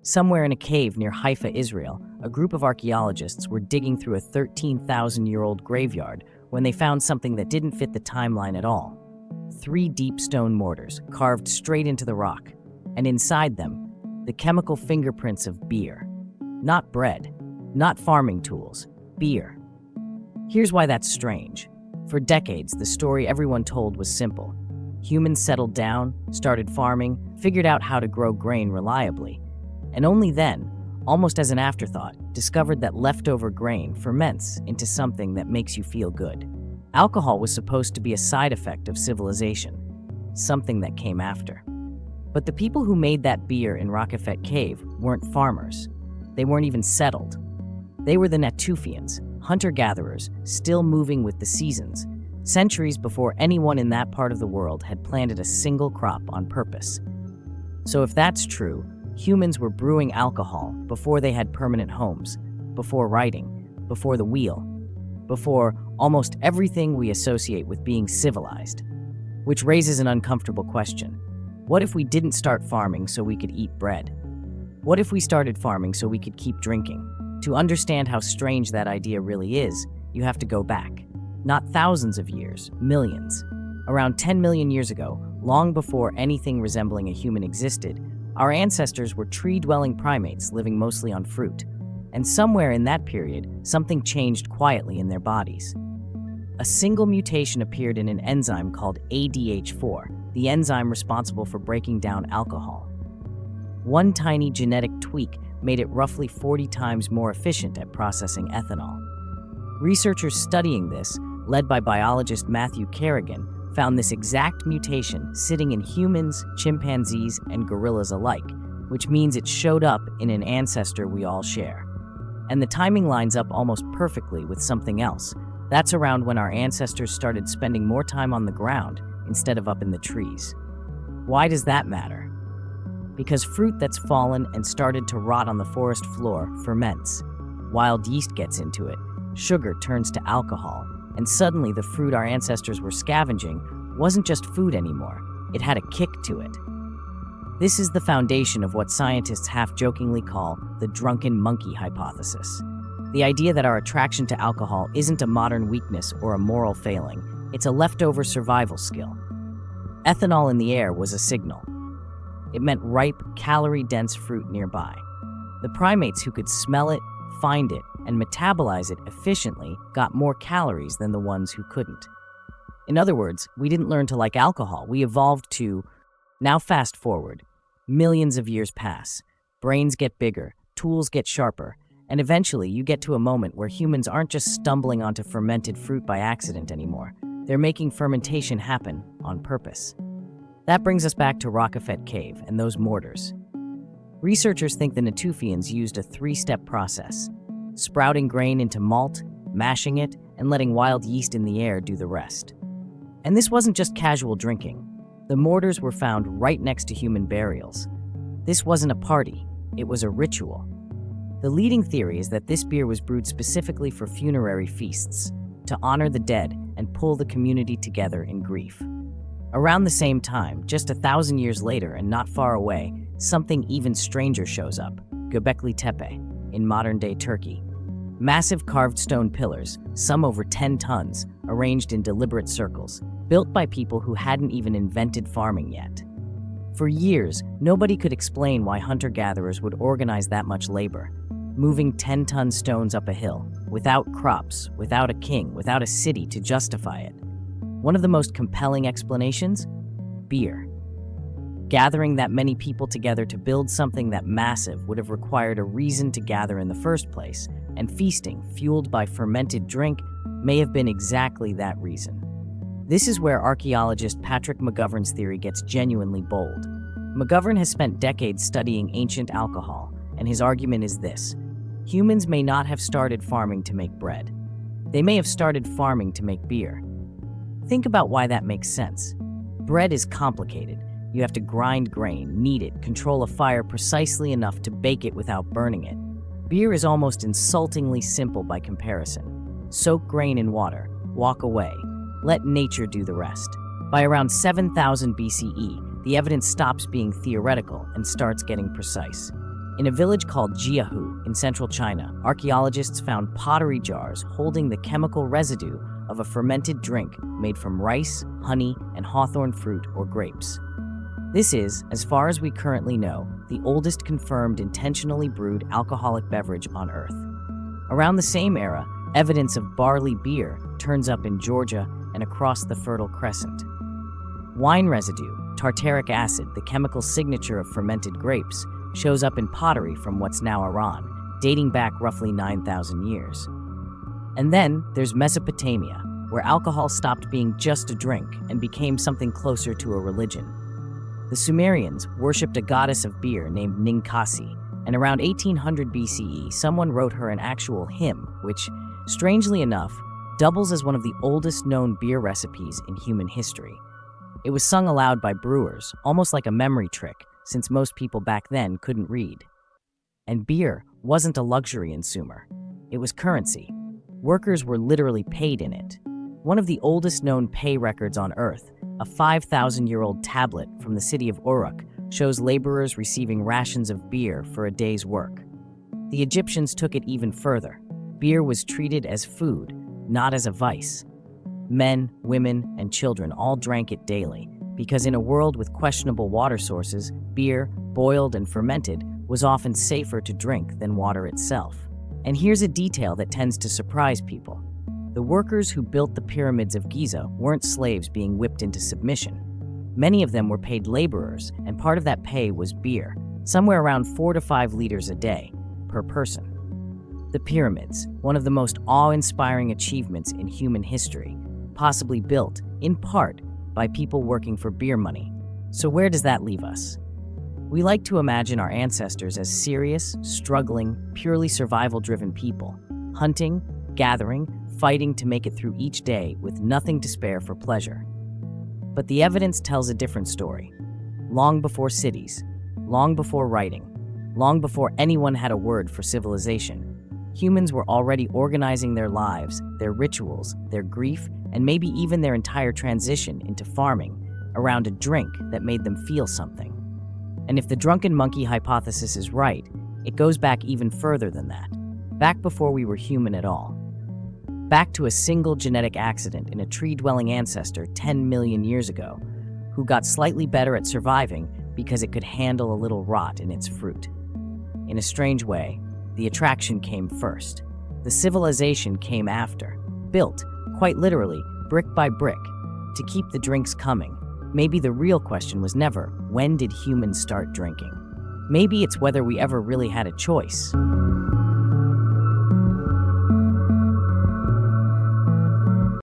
Somewhere in a cave near Haifa, Israel, a group of archaeologists were digging through a 13,000-year-old graveyard when they found something that didn't fit the timeline at all. 3 deep stone mortars carved straight into the rock, and inside them, the chemical fingerprints of beer. Not bread, not farming tools, beer. Here's why that's strange. For decades, the story everyone told was simple. Humans settled down, started farming, figured out how to grow grain reliably, and only then, almost as an afterthought, discovered that leftover grain ferments into something that makes you feel good. Alcohol was supposed to be a side effect of civilization, something that came after. But the people who made that beer in Raqefet Cave weren't farmers. They weren't even settled. They were the Natufians, hunter-gatherers, still moving with the seasons, centuries before anyone in that part of the world had planted a single crop on purpose. So if that's true, humans were brewing alcohol before they had permanent homes, before writing, before the wheel, before almost everything we associate with being civilized. Which raises an uncomfortable question. What if we didn't start farming so we could eat bread? What if we started farming so we could keep drinking? To understand how strange that idea really is, you have to go back. Not thousands of years, millions. Around 10 million years ago, long before anything resembling a human existed, our ancestors were tree-dwelling primates living mostly on fruit. And somewhere in that period, something changed quietly in their bodies. A single mutation appeared in an enzyme called ADH4, the enzyme responsible for breaking down alcohol. One tiny genetic tweak made it roughly 40 times more efficient at processing ethanol. Researchers studying this, led by biologist Matthew Kerrigan, found this exact mutation sitting in humans, chimpanzees, and gorillas alike, which means it showed up in an ancestor we all share. And the timing lines up almost perfectly with something else. That's around when our ancestors started spending more time on the ground instead of up in the trees. Why does that matter? Because fruit that's fallen and started to rot on the forest floor ferments. Wild yeast gets into it, sugar turns to alcohol, and suddenly the fruit our ancestors were scavenging wasn't just food anymore, it had a kick to it. This is the foundation of what scientists half-jokingly call the drunken monkey hypothesis. The idea that our attraction to alcohol isn't a modern weakness or a moral failing, it's a leftover survival skill. Ethanol in the air was a signal. It meant ripe, calorie-dense fruit nearby. The primates who could smell it, find it, and metabolize it efficiently got more calories than the ones who couldn't. In other words, we didn't learn to like alcohol, we evolved to. Now fast forward. Millions of years pass. Brains get bigger, tools get sharper, and eventually you get to a moment where humans aren't just stumbling onto fermented fruit by accident anymore. They're making fermentation happen on purpose. That brings us back to Raqefet Cave and those mortars. Researchers think the Natufians used a 3-step process: sprouting grain into malt, mashing it, and letting wild yeast in the air do the rest. And this wasn't just casual drinking. The mortars were found right next to human burials. This wasn't a party, it was a ritual. The leading theory is that this beer was brewed specifically for funerary feasts, to honor the dead and pull the community together in grief. Around the same time, just 1,000 years later and not far away, something even stranger shows up: Göbekli Tepe, in modern-day Turkey. Massive carved stone pillars, some over 10 tons, arranged in deliberate circles, built by people who hadn't even invented farming yet. For years, nobody could explain why hunter-gatherers would organize that much labor, moving 10-ton stones up a hill, without crops, without a king, without a city to justify it. One of the most compelling explanations? Beer. Gathering that many people together to build something that massive would have required a reason to gather in the first place, and feasting, fueled by fermented drink, may have been exactly that reason. This is where archaeologist Patrick McGovern's theory gets genuinely bold. McGovern has spent decades studying ancient alcohol, and his argument is this: humans may not have started farming to make bread. They may have started farming to make beer. Think about why that makes sense. Bread is complicated. You have to grind grain, knead it, control a fire precisely enough to bake it without burning it. Beer is almost insultingly simple by comparison. Soak grain in water, walk away, let nature do the rest. By around 7,000 BCE, the evidence stops being theoretical and starts getting precise. In a village called Jiahu in central China, archaeologists found pottery jars holding the chemical residue of a fermented drink made from rice, honey, and hawthorn fruit or grapes. This is, as far as we currently know, the oldest confirmed intentionally brewed alcoholic beverage on Earth. Around the same era, evidence of barley beer turns up in Georgia and across the Fertile Crescent. Wine residue, tartaric acid, the chemical signature of fermented grapes, shows up in pottery from what's now Iran, dating back roughly 9,000 years. And then there's Mesopotamia, where alcohol stopped being just a drink and became something closer to a religion. The Sumerians worshipped a goddess of beer named Ninkasi, and around 1800 BCE, someone wrote her an actual hymn, which, strangely enough, doubles as one of the oldest known beer recipes in human history. It was sung aloud by brewers, almost like a memory trick, since most people back then couldn't read. And beer wasn't a luxury in Sumer. It was currency. Workers were literally paid in it. One of the oldest known pay records on Earth, a 5,000-year-old tablet from the city of Uruk, shows laborers receiving rations of beer for a day's work. The Egyptians took it even further. Beer was treated as food, not as a vice. Men, women, and children all drank it daily, because in a world with questionable water sources, beer, boiled and fermented, was often safer to drink than water itself. And here's a detail that tends to surprise people. The workers who built the pyramids of Giza weren't slaves being whipped into submission. Many of them were paid laborers, and part of that pay was beer, somewhere around 4 to 5 liters a day, per person. The pyramids, one of the most awe-inspiring achievements in human history, possibly built, in part, by people working for beer money. So where does that leave us? We like to imagine our ancestors as serious, struggling, purely survival-driven people, hunting, gathering, fighting to make it through each day with nothing to spare for pleasure. But the evidence tells a different story. Long before cities, long before writing, long before anyone had a word for civilization, humans were already organizing their lives, their rituals, their grief, and maybe even their entire transition into farming around a drink that made them feel something. And if the drunken monkey hypothesis is right, it goes back even further than that, back before we were human at all. Back to a single genetic accident in a tree-dwelling ancestor 10 million years ago, who got slightly better at surviving because it could handle a little rot in its fruit. In a strange way, the attraction came first. The civilization came after, built, quite literally, brick by brick, to keep the drinks coming. Maybe the real question was never, when did humans start drinking? Maybe it's whether we ever really had a choice.